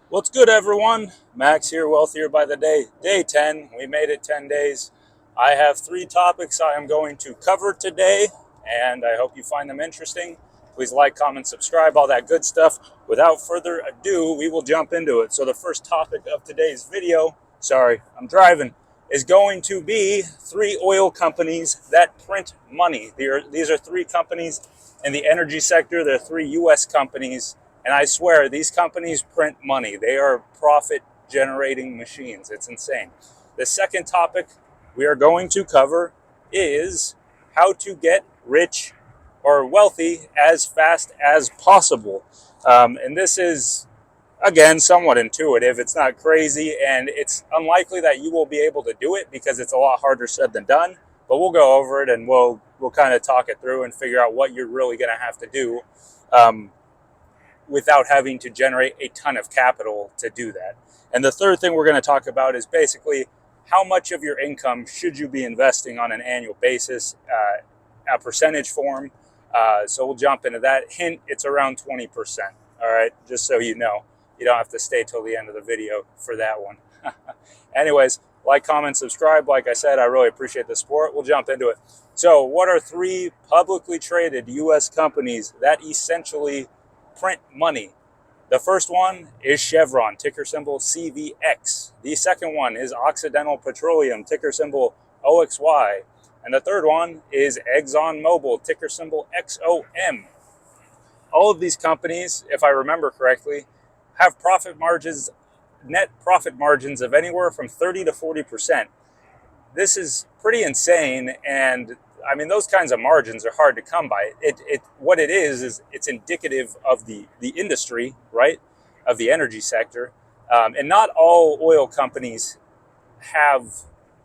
What's good, everyone? Max here, Wealthier by the Day. Day 10. We made it 10 days. I have three topics I am going to cover today, and I hope you find them interesting. Please like, comment, subscribe, all that good stuff. Without further ado, we will jump into it. So, the first topic of today's video, sorry, I'm driving, is going to be three oil companies that print money. These are three companies in the energy sector. They're three U.S. companies, and I swear these companies print money. They are profit generating machines. It's insane. The second topic we are going to cover is how to get rich or wealthy as fast as possible. And this is, again, somewhat intuitive. It's not crazy, and it's unlikely that you will be able to do it because it's a lot harder said than done. But we'll go over it and we'll kind of talk it through and figure out what you're really going to have to do um, without having to generate a ton of capital to do that. And the third thing we're going to talk about is basically how much of your income should you be investing on an annual basis, a percentage form. So we'll jump into that. Hint, it's around 20%. All right, just so you know. You don't have to stay till the end of the video for that one. Anyways, like, comment, subscribe. Like I said, I really appreciate the support. We'll jump into it. So, what are three publicly traded U.S. companies that essentially print money? The first one is Chevron, ticker symbol CVX. The second one is Occidental Petroleum, ticker symbol OXY. And the third one is ExxonMobil, ticker symbol XOM. All of these companies, if I remember correctly, have net profit margins of anywhere from 30 to 40%. This is pretty insane, and I mean, those kinds of margins are hard to come by. What it is it's indicative of the industry, right, of the energy sector, and not all oil companies have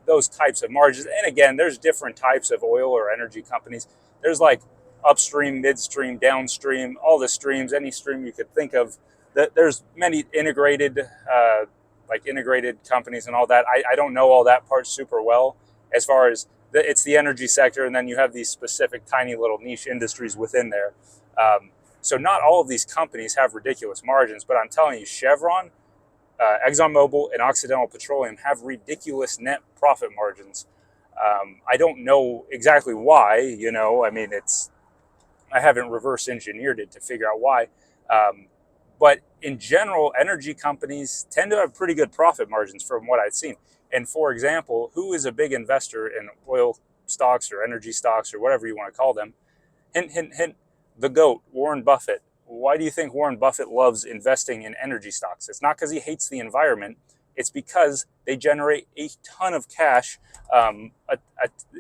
those types of margins. And again, there's different types of oil or energy companies. There's like upstream, midstream, downstream, all the streams, any stream you could think of. There's many integrated, like integrated companies and all that. I don't know all that part super well as far as it's the energy sector, and then you have these specific tiny little niche industries within there. So not all of these companies have ridiculous margins, but I'm telling you, Chevron, ExxonMobil, and Occidental Petroleum have ridiculous net profit margins. I don't know exactly why. I mean, I haven't reverse engineered it to figure out why. But in general, energy companies tend to have pretty good profit margins from what I've seen. And for example, who is a big investor in oil stocks or energy stocks or whatever you want to call them? Hint, hint, hint. The GOAT, Warren Buffett. Why do you think Warren Buffett loves investing in energy stocks? It's not because he hates the environment. It's because they generate a ton of cash, a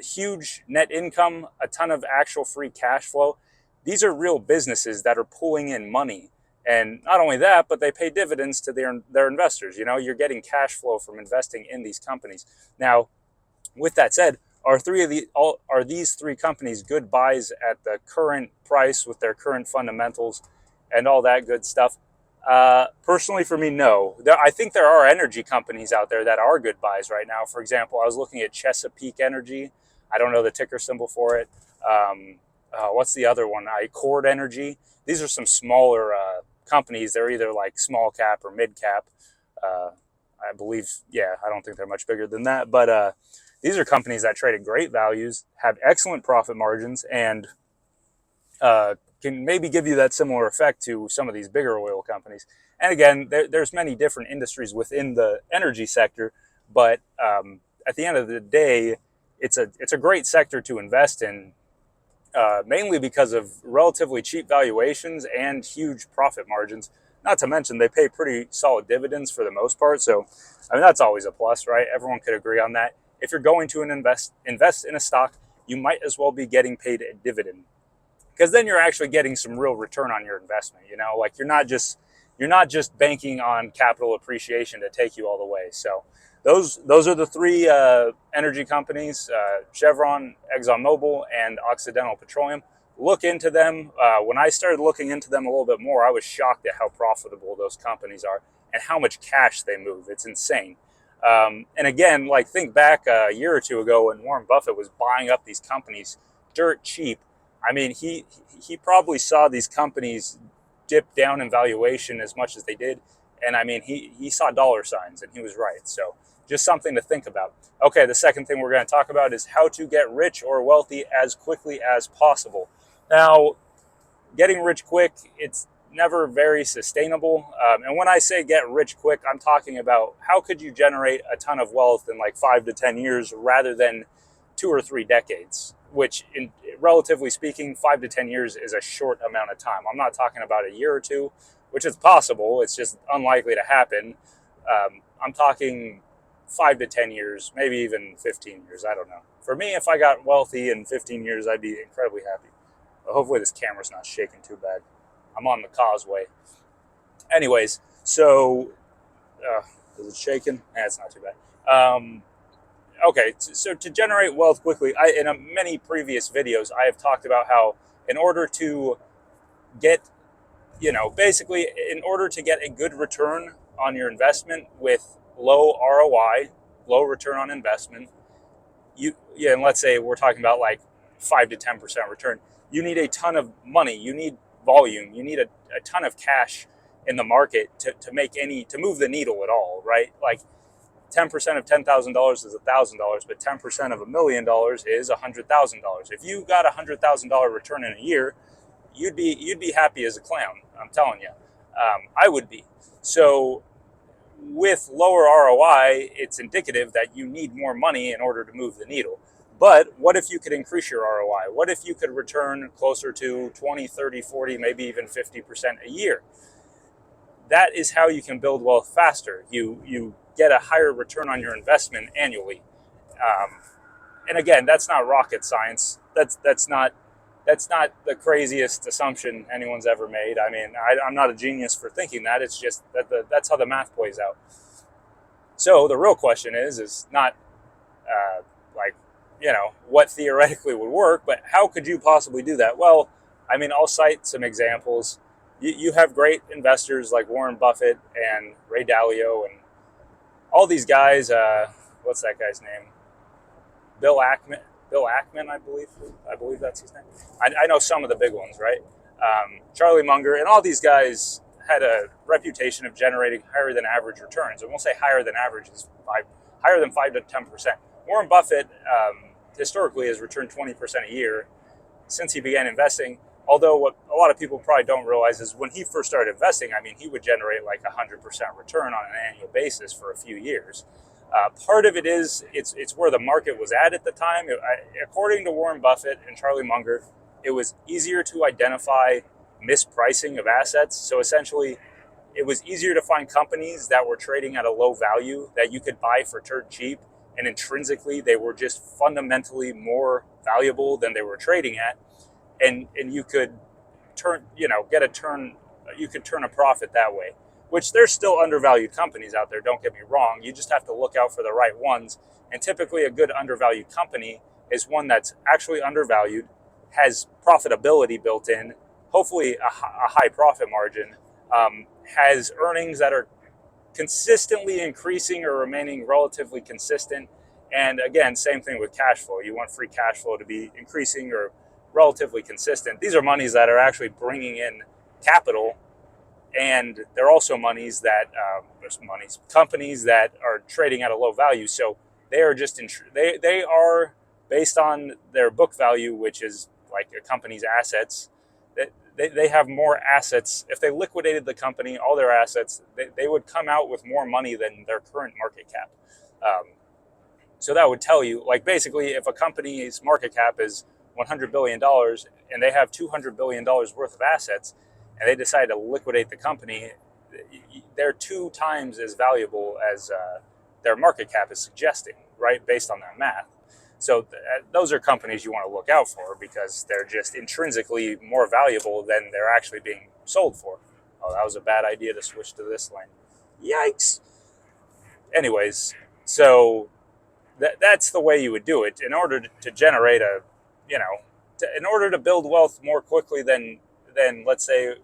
huge net income, a ton of actual free cash flow. These are real businesses that are pulling in money. And not only that, but they pay dividends to their investors. You're getting cash flow from investing in these companies. Now, with that said, are these three companies good buys at the current price with their current fundamentals and all that good stuff? Personally, for me, no. I think there are energy companies out there that are good buys right now. For example, I was looking at Chesapeake Energy. I don't know the ticker symbol for it. What's the other one? Cord Energy. These are some smaller companies. They're either like small cap or mid cap. I believe, yeah, I don't think they're much bigger than that. But these are companies that trade at great values, have excellent profit margins, and can maybe give you that similar effect to some of these bigger oil companies. And again, there's many different industries within the energy sector, but at the end of the day, it's a great sector to invest in, mainly because of relatively cheap valuations and huge profit margins. Not to mention they pay pretty solid dividends for the most part. So, I mean, that's always a plus, right? Everyone could agree on that. If you're going to invest in a stock, you might as well be getting paid a dividend, because then you're actually getting some real return on your investment. Like you're not just banking on capital appreciation to take you all the way. So those are the three energy companies: Chevron, ExxonMobil, and Occidental Petroleum. Look into them. When I started looking into them a little bit more, I was shocked at how profitable those companies are and how much cash they move. It's insane. And again, like, think back a year or two ago when Warren Buffett was buying up these companies dirt cheap. I mean, he probably saw these companies dip down in valuation as much as they did, And I mean, he saw dollar signs and he was right. So just something to think about. Okay, the second thing we're going to talk about is how to get rich or wealthy as quickly as possible. Now, getting rich quick, it's never very sustainable. And when I say get rich quick, I'm talking about how could you generate a ton of wealth in like 5 to 10 years rather than 2 or 3 decades, which in relatively speaking, 5 to 10 years is a short amount of time. I'm not talking about a year or two, which is possible. It's just unlikely to happen. I'm talking 5 to 10 years, maybe even 15 years. I don't know. For me, if I got wealthy in 15 years, I'd be incredibly happy. But hopefully this camera's not shaking too bad. I'm on the causeway. Anyways, so is it shaking? It's not too bad. Okay, so to generate wealth quickly, in many previous videos, I have talked about how in order to get, basically in order to get a good return on your investment with low ROI, low return on investment, and let's say we're talking about like 5 to 10% return, you need a ton of money, you need volume, you need a ton of cash in the market to move the needle at all, right? Like 10% of $10,000 is $1,000, but 10% of $1 million is $100,000. If you got $100,000 return in a year, you'd be happy as a clown. I'm telling you, I would be. So with lower ROI, it's indicative that you need more money in order to move the needle. But what if you could increase your ROI? What if you could return closer to 20, 30, 40, maybe even 50% a year? That is how you can build wealth faster. You get a higher return on your investment annually. And again, that's not rocket science. That's not the craziest assumption anyone's ever made. I mean, I'm not a genius for thinking that. It's just that that's how the math plays out. So the real question is not like, what theoretically would work, but how could you possibly do that? Well, I mean, I'll cite some examples. You have great investors like Warren Buffett and Ray Dalio and all these guys. What's that guy's name? Bill Ackman, I believe that's his name. I know some of the big ones, right? Charlie Munger, and all these guys had a reputation of generating higher than average returns. And we'll say higher than average is higher than 5 to 10%. Warren Buffett historically has returned 20% a year since he began investing. Although what a lot of people probably don't realize is when he first started investing, I mean, he would generate like 100% return on an annual basis for a few years. Part of it is it's where the market was at the time. According to Warren Buffett and Charlie Munger, it was easier to identify mispricing of assets. So essentially, it was easier to find companies that were trading at a low value that you could buy for dirt cheap, and intrinsically they were just fundamentally more valuable than they were trading at, and you could turn a profit that way. Which there's still undervalued companies out there, don't get me wrong. You just have to look out for the right ones. And typically a good undervalued company is one that's actually undervalued, has profitability built in, hopefully a high profit margin, has earnings that are consistently increasing or remaining relatively consistent. And again, same thing with cash flow. You want free cash flow to be increasing or relatively consistent. These are monies that are actually bringing in capital, and they're also companies that are trading at a low value. So they are just they are based on their book value, which is like a company's assets. They have more assets. If they liquidated the company, all their assets, they would come out with more money than their current market cap. So that would tell you, like, basically, if a company's market cap is $100 billion and they have $200 billion worth of assets, and they decide to liquidate the company, they're 2 times as valuable as their market cap is suggesting, right? Based on that math. So those are companies you want to look out for because they're just intrinsically more valuable than they're actually being sold for. Oh, that was a bad idea to switch to this lane. Yikes. Anyways, so that's the way you would do it in order to generate in order to build wealth more quickly than let's say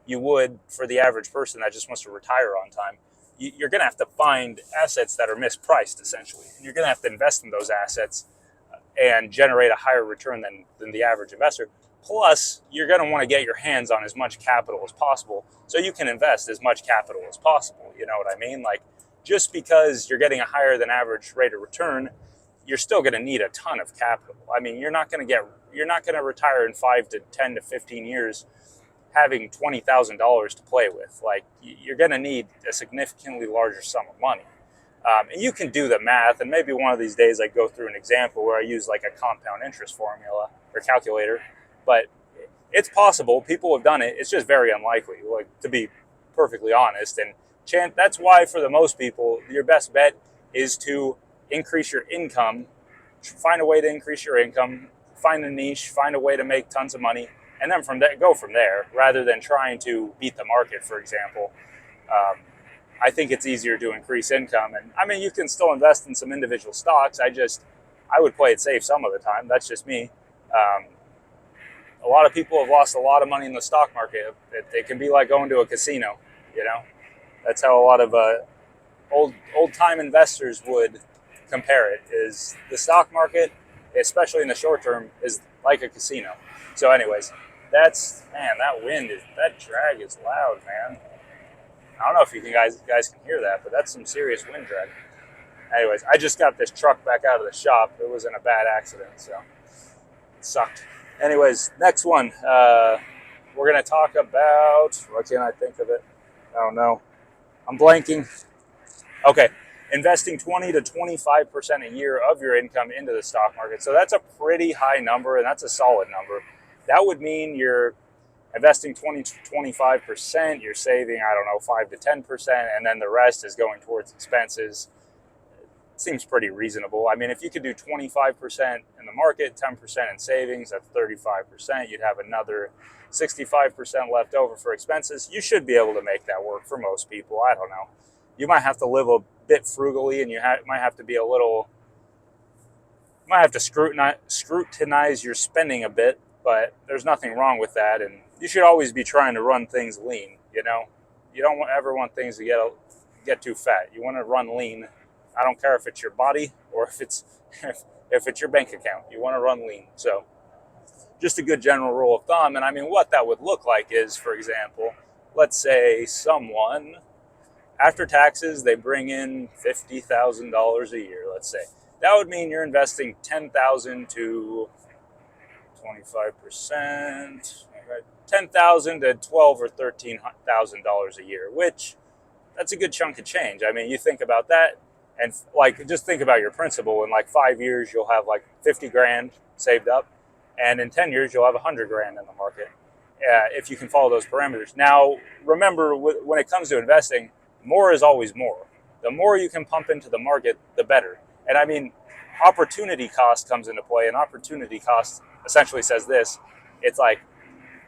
you would for the average person that just wants to retire on time. You're going to have to find assets that are mispriced, essentially. And you're going to have to invest in those assets and generate a higher return than the average investor. Plus, you're going to want to get your hands on as much capital as possible so you can invest as much capital as possible. You know what I mean? Like, just because you're getting a higher than average rate of return, you're still going to need a ton of capital. I mean, you're not going to retire in 5 to 10 to 15 years having $20,000 to play with. Like, you're going to need a significantly larger sum of money. And you can do the math, and maybe one of these days I go through an example where I use like a compound interest formula or calculator, but it's possible. People have done it. It's just very unlikely, like, to be perfectly honest. And that's why for the most people, your best bet is to increase your income, find a way to increase your income, find a niche, find a way to make tons of money, and then go from there, rather than trying to beat the market, for example. I think it's easier to increase income. And I mean, you can still invest in some individual stocks. I would play it safe some of the time. That's just me. A lot of people have lost a lot of money in the stock market. It can be like going to a casino, you know? That's how a lot of old time investors would compare it, is the stock market, especially in the short term, is like a casino. So anyways, that drag is loud, man. I don't know if you guys can hear that, but that's some serious wind drag. Anyways, I just got this truck back out of the shop. It was in a bad accident, so it sucked. Anyways, next one. We're going to talk about, what can I think of it? Oh no, I'm blanking. Okay, investing 20 to 25% a year of your income into the stock market. So that's a pretty high number, and that's a solid number. That would mean you're investing 20 to 25%, you're saving, 5 to 10%, and then the rest is going towards expenses. Seems pretty reasonable. I mean, if you could do 25% in the market, 10% in savings, that's 35%. You'd have another 65% left over for expenses. You should be able to make that work for most people. I don't know. You might have to live a bit frugally, and you might have to scrutinize your spending a bit, but there's nothing wrong with that. And you should always be trying to run things lean. You know, you don't ever want things to get too fat. You want to run lean. I don't care if it's your body or if it's your bank account. You want to run lean. So just a good general rule of thumb. And I mean, what that would look like is, for example, let's say someone, after taxes, they bring in $50,000 a year, let's say. That would mean you're investing $10,000 to 25%, $10,000 to $12,000 or $13,000 a year, which that's a good chunk of change. I mean, you think about that, and just think about your principal. In 5 years, you'll have 50 grand saved up, and in 10 years, you'll have 100 grand in the market, if you can follow those parameters. Now, remember, when it comes to investing, more is always more. The more you can pump into the market, the better. And I mean, opportunity cost comes into play, and opportunity cost essentially says this. It's like,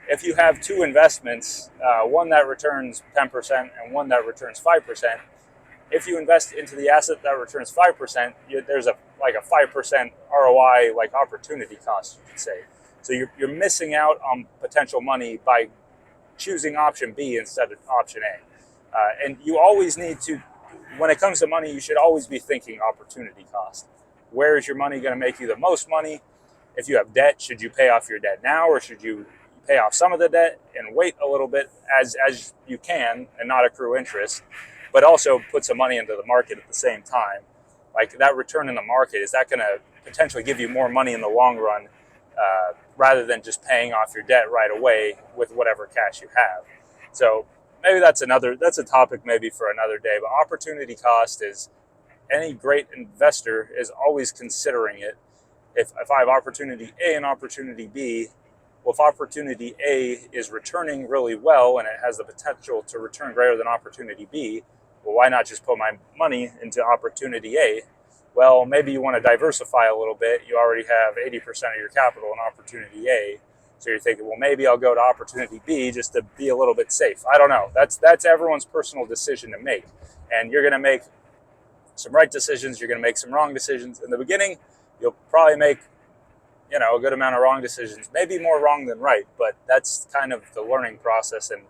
if you have two investments, one that returns 10% and one that returns 5%, if you invest into the asset that returns 5%, there's a 5% ROI, opportunity cost, you could say. So you're missing out on potential money by choosing option B instead of option A. And you always need to, when it comes to money, you should always be thinking opportunity cost. Where is your money going to make you the most money? If you have debt, should you pay off your debt now, or should you pay off some of the debt and wait a little bit as you can and not accrue interest, but also put some money into the market at the same time? Like, that return in the market, is that going to potentially give you more money in the long run, rather than just paying off your debt right away with whatever cash you have? So maybe that's a topic maybe for another day. But opportunity cost is, any great investor is always considering it. If I have opportunity A and opportunity B, well, if opportunity A is returning really well and it has the potential to return greater than opportunity B, well, why not just put my money into opportunity A? Well, maybe you want to diversify a little bit. You already have 80% of your capital in opportunity A. So you're thinking, well, maybe I'll go to opportunity B just to be a little bit safe. I don't know. That's everyone's personal decision to make. And you're going to make some right decisions. You're going to make some wrong decisions. In the beginning, you'll probably make, a good amount of wrong decisions. Maybe more wrong than right, but that's kind of the learning process, and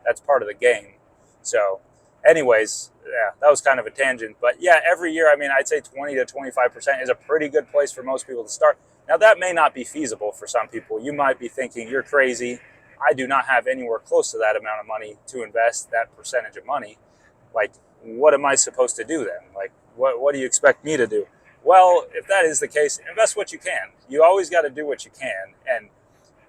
that's part of the game. So anyways, yeah, that was kind of a tangent. But yeah, every year, I'd say 20 to 25% is a pretty good place for most people to start. Now, that may not be feasible for some people. You might be thinking, you're crazy. I do not have anywhere close to that amount of money to invest, that percentage of money. Like, what am I supposed to do then? Like, what do you expect me to do? Well, if that is the case, invest what you can. You always got to do what you can, and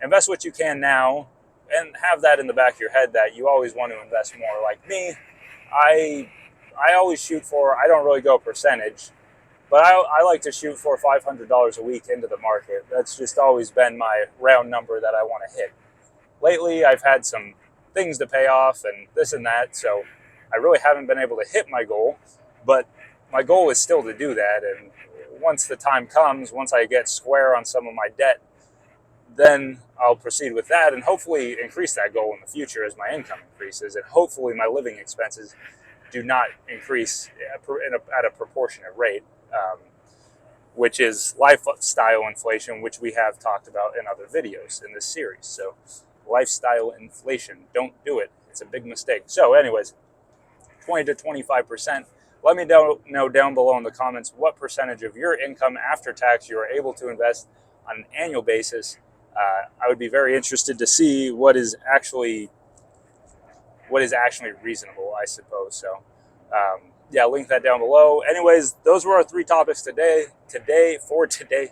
invest what you can now, and have that in the back of your head that you always want to invest more. Like me, I always shoot for, I don't really go percentage, but I like to shoot for $500 a week into the market. That's just always been my round number that I want to hit. Lately, I've had some things to pay off and this and that, so I really haven't been able to hit my goal, but my goal is still to do that. And once the time comes, once I get square on some of my debt, then I'll proceed with that and hopefully increase that goal in the future as my income increases, and hopefully my living expenses do not increase at a proportionate rate, which is lifestyle inflation, which we have talked about in other videos in this series. So lifestyle inflation, don't do it. It's a big mistake. So anyways, 20 to 25%. Let me know down below in the comments what percentage of your income after tax you are able to invest on an annual basis. I would be very interested to see what is actually reasonable, I suppose. So, yeah, link that down below. Anyways, those were our 3 topics today.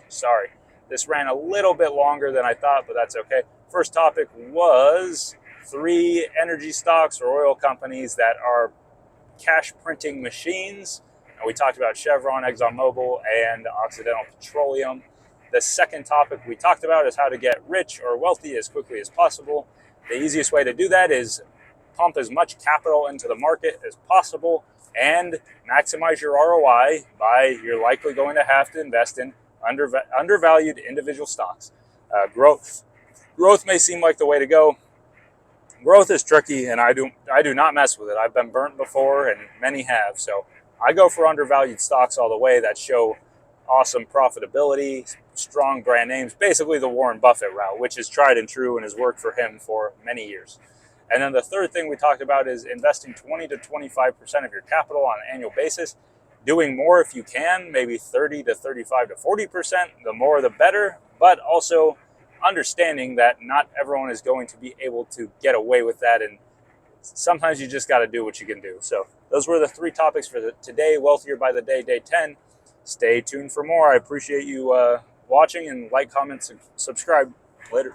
Sorry, this ran a little bit longer than I thought, but that's okay. First topic was 3 energy stocks or oil companies that are cash printing machines. And we talked about Chevron, ExxonMobil, and Occidental Petroleum. The second topic we talked about is how to get rich or wealthy as quickly as possible. The easiest way to do that is pump as much capital into the market as possible and maximize your ROI by you're likely going to have to invest in undervalued individual stocks. Growth may seem like the way to go. Growth is tricky, and I do not mess with it. I've been burnt before, and many have. So I go for undervalued stocks all the way that show awesome profitability, strong brand names, basically the Warren Buffett route, which is tried and true and has worked for him for many years. And then the third thing we talked about is investing 20 to 25% of your capital on an annual basis. Doing more if you can, maybe 30 to 35 to 40%. The more the better, but also understanding that not everyone is going to be able to get away with that, and sometimes you just got to do what you can do. So those were the 3 topics for today, Wealthier by the Day, Day 10. Stay tuned for more. I appreciate you watching, and like, comment, subscribe. Later.